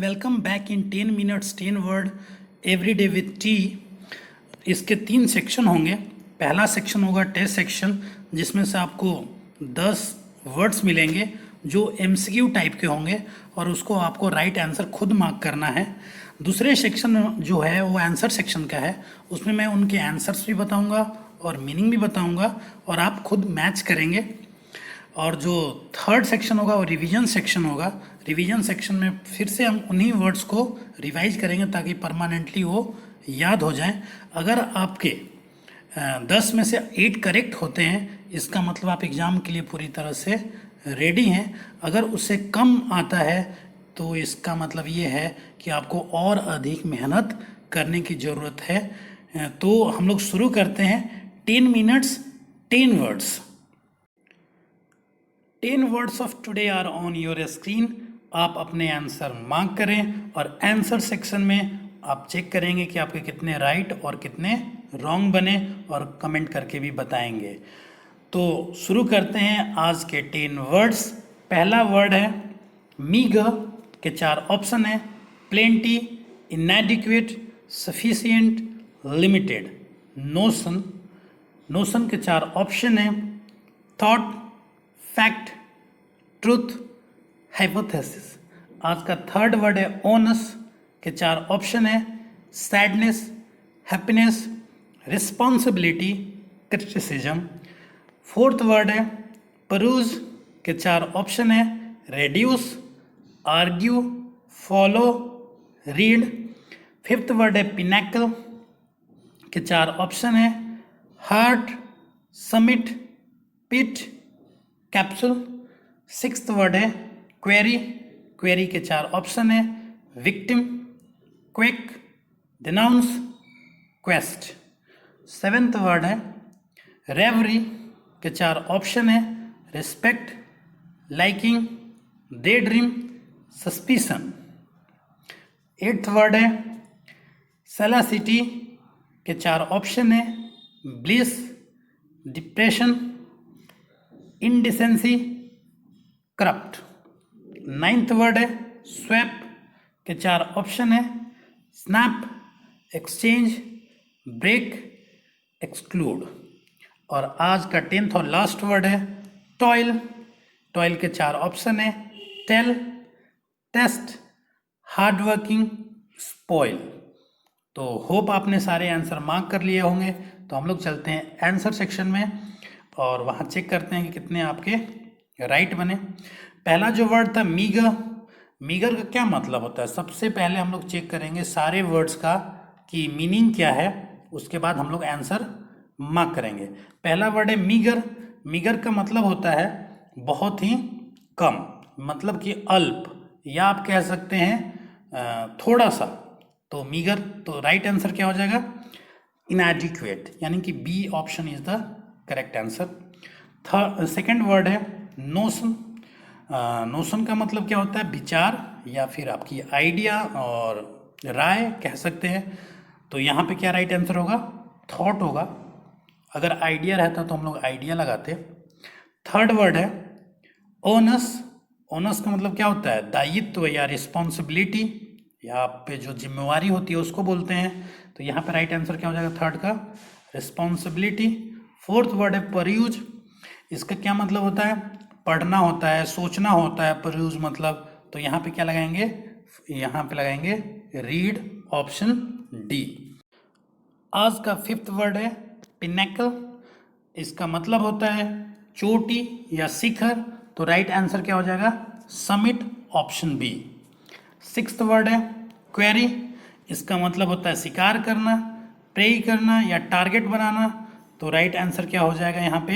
Welcome back in 10 minutes 10 word every day with T. इसके 3 section होंगे। पहला section होगा टेस्ट सेक्शन, जिसमें से आपको 10 वर्ड्स मिलेंगे जो एमसीक्यू टाइप के होंगे और उसको आपको राइट आंसर खुद मार्क करना है। दूसरे सेक्शन जो है वो आंसर सेक्शन का है, उसमें मैं उनके आंसर्स भी बताऊंगा और मीनिंग भी बताऊंगा और आप खुद मैच करेंगे। और जो थर्ड सेक्शन होगा वो रिवीजन सेक्शन होगा। रिवीजन सेक्शन में फिर से हम उन्हीं वर्ड्स को रिवाइज करेंगे ताकि परमानेंटली वो याद हो जाएं। अगर आपके 10 में से 8 करेक्ट होते हैं, इसका मतलब आप एग्ज़ाम के लिए पूरी तरह से रेडी हैं। अगर उससे कम आता है तो इसका मतलब ये है कि आपको और अधिक मेहनत करने की ज़रूरत है। तो हम लोग शुरू करते हैं। 10 minutes 10 words. 10 words of today are on your screen. आप अपने आंसर मार्क करें और आंसर सेक्शन में आप चेक करेंगे कि आपके कितने राइट और कितने रॉन्ग बने और कमेंट करके भी बताएंगे। तो शुरू करते हैं आज के 10 वर्ड्स। पहला वर्ड है मीगर के 4 ऑप्शन है। Plenty, इनएडिक्वेट, sufficient, limited. Notion, notion के 4 ऑप्शन है। Thought, fact, truth, hypothesis. आज का थर्ड वर्ड है ओनस के 4 ऑप्शन है। Sadness, happiness, responsibility, criticism. Fourth word है परूज के 4 ऑप्शन है। Reduce, argue, follow, read. Fifth word है पिनैकल के 4 ऑप्शन है। Heart, summit, pit, capsule. Sixth word है क्वेरी, क्वेरी के 4 ऑप्शन है। Victim, quick, denounce, quest. Seventh word है रेवरी के 4 ऑप्शन है। Respect, liking, daydream, suspicion. Eighth word है सेलासिटी के 4 ऑप्शन है। Bliss, depression, indecency, corrupt. Ninth word है स्वैप के 4 ऑप्शन है। Snap, exchange, break, exclude. और आज का 10th और लास्ट वर्ड है टॉयल, टॉयल के 4 ऑप्शन है। Tail, test, hardworking, spoil. तो होप आपने सारे आंसर मार्क कर लिए होंगे। तो हम लोग चलते हैं आंसर सेक्शन में और वहाँ चेक करते हैं कि कितने आपके राइट बने। पहला जो वर्ड था मीगर, मीगर का क्या मतलब होता है? सबसे पहले हम लोग चेक करेंगे सारे वर्ड्स का कि मीनिंग क्या है, उसके बाद हम लोग आंसर मार्क करेंगे। पहला वर्ड है मीगर। मीगर का मतलब होता है बहुत ही कम, मतलब कि अल्प, या आप कह सकते हैं थोड़ा सा। तो मीगर, तो राइट आंसर क्या हो जाएगा? इनएडिक्वेट, यानी कि B option is the correct answer. Second word है नोशन। नोशन का मतलब क्या होता है? विचार या फिर आपकी आइडिया और राय कह सकते हैं। तो यहाँ पे क्या राइट आंसर होगा? थॉट होगा। अगर आइडिया रहता तो हम लोग आइडिया लगाते। थर्ड वर्ड है ओनस। ओनस का मतलब क्या होता है? दायित्व या रिस्पॉन्सिबिलिटी, या आप पे जो जिम्मेवारी होती है उसको बोलते हैं। तो यहाँ पे राइट आंसर क्या हो जाएगा? थर्ड का रिस्पॉन्सिबिलिटी। फोर्थ वर्ड है परयूज। इसका क्या मतलब होता है? पढ़ना होता है, सोचना होता है परयूज मतलब। तो यहाँ पे क्या लगाएंगे? यहाँ पे लगाएंगे रीड, ऑप्शन डी। आज का फिफ्थ वर्ड है पिनैकल। इसका मतलब होता है चोटी या शिखर। तो राइट आंसर क्या हो जाएगा? Submit, option B. Sixth word है क्वेरी। इसका मतलब होता है शिकार करना, प्रे करना या टारगेट बनाना। तो राइट आंसर क्या हो जाएगा यहाँ पे?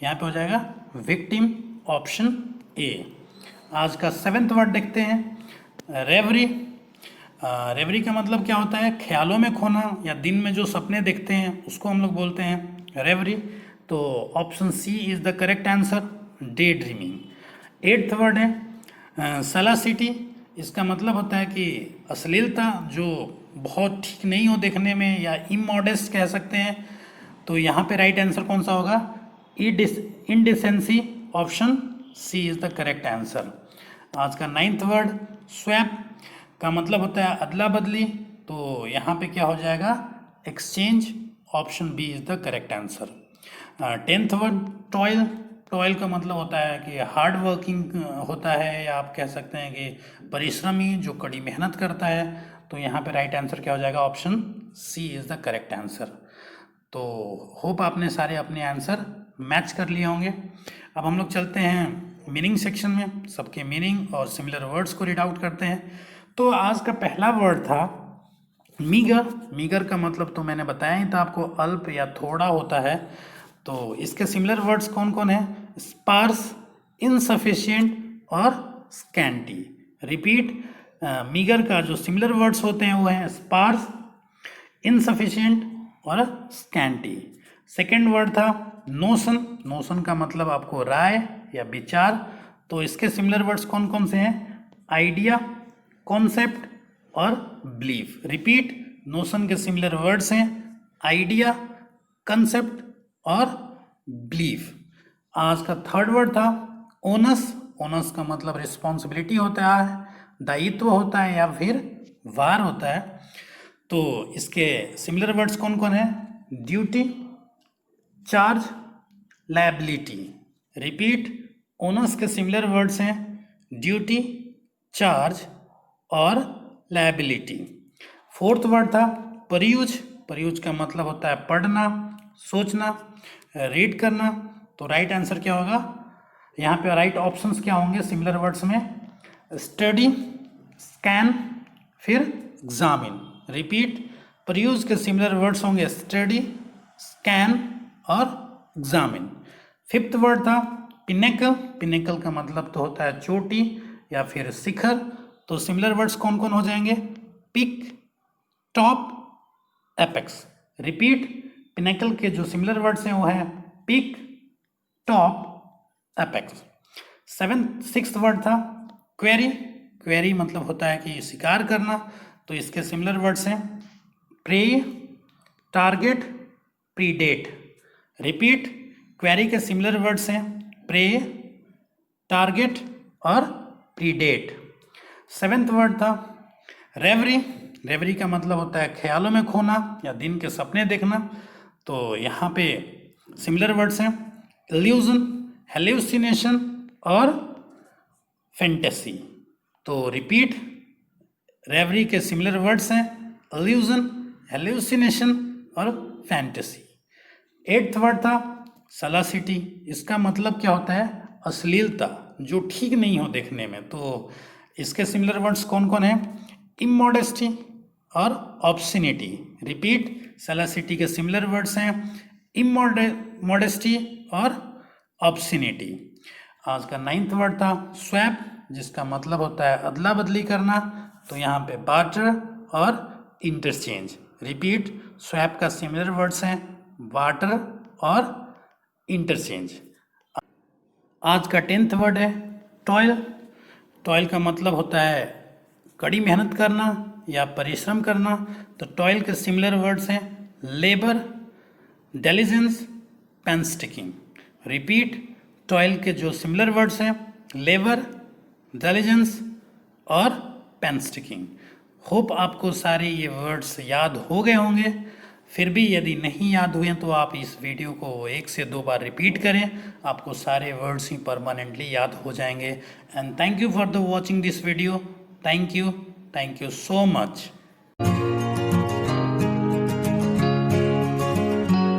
यहाँ पे हो जाएगा विक्टिम, ऑप्शन ए। आज का सेवेंथ वर्ड देखते हैं रेवरी। रेवरी का मतलब क्या होता है? ख्यालों में खोना या दिन में जो सपने देखते हैं उसको हम लोग बोलते हैं रेवरी। तो option C is the correct answer, day dreaming. Eighth word है सेलासिटी। इसका मतलब होता है कि अश्लीलता, जो बहुत ठीक नहीं हो देखने में, या इमॉडेस्ट कह सकते हैं। तो यहाँ पे राइट आंसर कौन सा होगा? Indecency, option C is the correct answer. आज का नाइन्थ वर्ड स्वैप। का मतलब होता है अदला बदली, तो यहाँ पे क्या हो जाएगा, exchange. Option B is the correct answer. 10th word toil. Toil का मतलब होता है कि हार्ड वर्किंग होता है, या आप कह सकते हैं कि परिश्रमी, जो कड़ी मेहनत करता है। तो यहाँ पे राइट आंसर क्या हो जाएगा, option C is the correct answer. तो होप आपने सारे अपने आंसर मैच कर लिए होंगे। अब हम लोग चलते हैं मीनिंग सेक्शन में, सबके मीनिंग और सिमिलर वर्ड्स को रीड आउट करते हैं। तो आज का पहला वर्ड था मीगर। मीगर का मतलब तो मैंने बताया ही था आपको, अल्प या थोड़ा होता है। तो इसके सिमिलर वर्ड्स कौन कौन है, स्पार्स, इनसफिशिएंट और स्कैंटी। रिपीट, मीगर का जो सिमिलर वर्ड्स होते हैं वो हैं स्पार्स, इनसफिशिएंट और स्कैंटी। सेकेंड वर्ड था नोशन। नोशन का मतलब आपको राय या विचार। तो इसके सिमिलर वर्ड्स कौन कौन से हैं, आइडिया, कॉन्सेप्ट और बिलीफ। रिपीट, नोशन के सिमिलर वर्ड्स हैं आइडिया, कंसेप्ट और बिलीफ। आज का थर्ड वर्ड था ओनस। ओनस का मतलब रिस्पॉन्सिबिलिटी होता है, दायित्व होता है या फिर भार होता है। तो इसके सिमिलर वर्ड्स कौन कौन है, duty, charge, liability. Repeat, onus के सिमिलर वर्ड्स हैं ड्यूटी, चार्ज और लायबिलिटी। फोर्थ वर्ड था परयूज। परयूज का मतलब होता है पढ़ना, सोचना, रीड करना। तो राइट आंसर क्या होगा, यहाँ पे राइट ऑप्शंस क्या होंगे सिमिलर वर्ड्स में, स्टडी, स्कैन, फिर एग्जामिन। रिपीट, परयूज के सिमिलर वर्ड्स होंगे स्टडी, स्कैन और एग्जामिन। फिफ्थ वर्ड था पिनेकल। पिनेकल का मतलब तो होता है चोटी या फिर शिखर। तो सिमिलर वर्ड्स कौन कौन हो जाएंगे, peak, top, apex. Repeat, pinnacle के जो सिमिलर वर्ड्स हैं वो हैं peak, top, apex. Sixth word था क्वेरी। क्वेरी मतलब होता है कि शिकार करना। तो इसके सिमिलर वर्ड्स हैं prey, target, predate. Repeat, query के सिमिलर वर्ड्स हैं प्रे, टारगेट और प्रीडेट। सेवेंथ वर्ड था रेवरी। रेवरी का मतलब होता है ख्यालों में खोना या दिन के सपने देखना। तो यहाँ पे सिमिलर वर्ड्स हैं इल्यूजन, हेल्यूसिनेशन और फैंटेसी। तो रिपीट, रेवरी के सिमिलर वर्ड्स हैं इल्यूजन, हेल्यूसिनेशन और फैंटेसी। एट्थ वर्ड था सलासिटी। इसका मतलब क्या होता है, अश्लीलता, जो ठीक नहीं हो देखने में। तो इसके सिमिलर वर्ड्स कौन कौन हैं, इमोडेस्टी और ऑब्सिनिटी। रिपीट, सलासिटी के सिमिलर वर्ड्स हैं इमोडेस्टी और ऑब्सिनिटी। आज का नाइन्थ वर्ड था स्वैप, जिसका मतलब होता है अदला बदली करना। तो यहाँ पे बार्टर और इंटरचेंज। रिपीट, स्वैप का सिमिलर वर्ड्स हैं बार्टर और इंटरचेंज। आज का 10th वर्ड है टॉयल। टॉयल का मतलब होता है कड़ी मेहनत करना या परिश्रम करना। तो टॉयल के सिमिलर वर्ड्स हैं लेबर, डिलिजेंस, पेनस्टिकिंग। रिपीट, टॉयल के जो सिमिलर वर्ड्स हैं लेबर, डिलिजेंस और पेनस्टिकिंग। होप आपको सारे ये वर्ड्स याद हो गए होंगे। फिर भी यदि नहीं याद हुए तो आप इस वीडियो को 1 से 2 बार रिपीट करें, आपको सारे वर्ड्स ही परमानेंटली याद हो जाएंगे। And thank you for the watching this video. Thank you so much.